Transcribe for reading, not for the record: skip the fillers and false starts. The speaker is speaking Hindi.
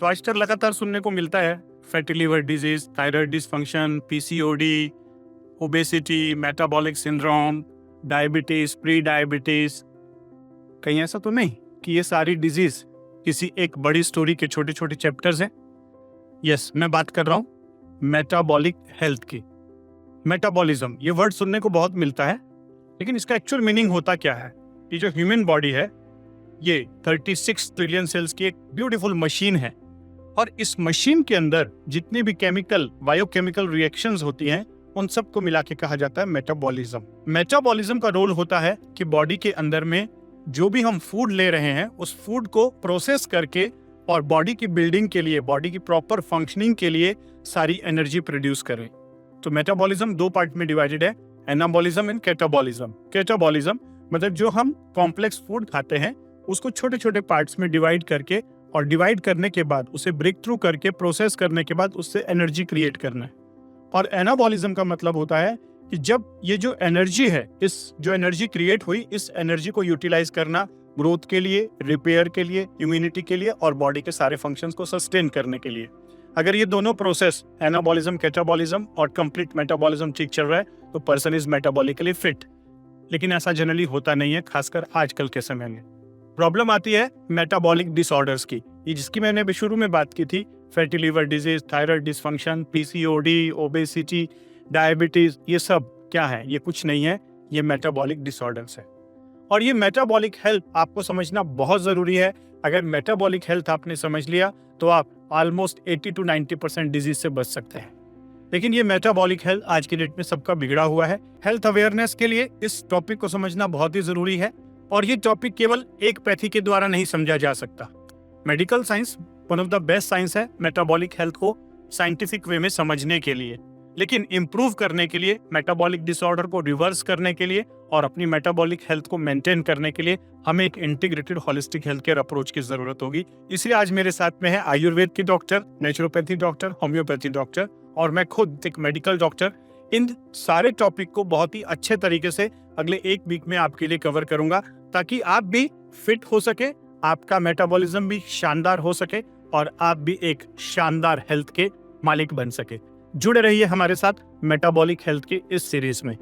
तो आजकल लगातार सुनने को मिलता है fatty liver disease, thyroid dysfunction, PCOD, obesity, metabolic syndrome, diabetes, pre diabetes. कहीं ऐसा तो नहीं कि ये सारी डिजीज किसी एक बड़ी स्टोरी के छोटे छोटे चैप्टर्स हैं? यस, मैं बात कर रहा हूँ मेटाबॉलिक हेल्थ की। मेटाबॉलिज्म ये वर्ड सुनने को बहुत मिलता है, लेकिन इसका एक्चुअल मीनिंग होता क्या है? ये जो ह्यूमन बॉडी है ये 36 ट्रिलियन सेल्स की एक ब्यूटीफुल मशीन है, और इस मशीन के अंदर जितने भी केमिकल, बायोकेमिकल रिएक्शंस होती हैं, उन सबको मिला के कहा जाता है मेटाबॉलिज्म। मेटाबॉलिज्म का रोल होता है कि बॉडी के अंदर में जो भी हम फूड ले रहे हैं उस फूड को प्रोसेस करके और बॉडी की बिल्डिंग के लिए, बॉडी की प्रॉपर फंक्शनिंग के लिए सारी एनर्जी प्रोड्यूस करें। तो मेटाबॉलिज्म दो पार्ट में डिवाइडेड है, एनाबॉलिज्म एंड कैटाबॉलिज्म। कैटाबॉलिज्म मतलब जो हम कॉम्प्लेक्स फूड खाते हैं उसको छोटे छोटे पार्ट्स में डिवाइड करके, और डिवाइड करने के बाद उसे ब्रेक थ्रू करके प्रोसेस करने के बाद उससे एनर्जी क्रिएट करना है। और एनाबॉलिज्म का मतलब होता है कि जब ये जो एनर्जी है, इस जो एनर्जी क्रिएट हुई, इस एनर्जी को यूटिलाइज करना ग्रोथ के लिए, रिपेयर के लिए, इम्यूनिटी के लिए और बॉडी के सारे फंक्शंस को सस्टेन करने के लिए। अगर ये दोनों प्रोसेस एनाबॉलिज्म, कैटाबॉलिज्म और कंप्लीट मेटाबॉलिज्म ठीक चल रहा है तो पर्सन इज मेटाबॉलिकली फिट। लेकिन ऐसा जनरली होता नहीं है, खासकर आजकल के समय में। प्रॉब्लम आती है मेटाबॉलिक डिसऑर्डर्स की, ये जिसकी मैंने अभी शुरू में बात की थी, fatty liver disease, thyroid dysfunction, PCOD, obesity, diabetes. ये सब क्या है? ये कुछ नहीं है, ये मेटाबॉलिक डिसऑर्डर्स है। और ये मेटाबॉलिक हेल्थ आपको समझना बहुत जरूरी है। अगर मेटाबॉलिक हेल्थ आपने समझ लिया तो आप ऑलमोस्ट 80 to 90% डिजीज से बच सकते हैं। लेकिन ये मेटाबॉलिक हेल्थ आज की डेट में सबका बिगड़ा हुआ है। हेल्थ अवेयरनेस के लिए इस टॉपिक को समझना बहुत ही जरूरी है, और ये टॉपिक केवल एक पैथी के द्वारा नहीं समझा जा सकता। Medical science one of the best science है मेटाबॉलिक हेल्थ को साइंटिफिक वे में समझने के लिए, लेकिन इंप्रूव करने के लिए, मेटाबॉलिक डिसऑर्डर को रिवर्स करने के लिए और अपनी मेटाबॉलिक हेल्थ को मेंटेन करने के लिए हमें एक integrated holistic health care approach की जरूरत होगी। इसलिए आज मेरे साथ में है आयुर्वेद की doctor, naturopathy doctor, homeopathy doctor और मैं खुद एक मेडिकल डॉक्टर। इन सारे टॉपिक को बहुत ही अच्छे तरीके से अगले एक वीक में आपके लिए कवर करूंगा, ताकि आप भी फिट हो सके, आपका मेटाबॉलिज्म भी शानदार हो सके और आप भी एक शानदार हेल्थ के मालिक बन सके। जुड़े रहिए हमारे साथ मेटाबॉलिक हेल्थ की इस सीरीज में।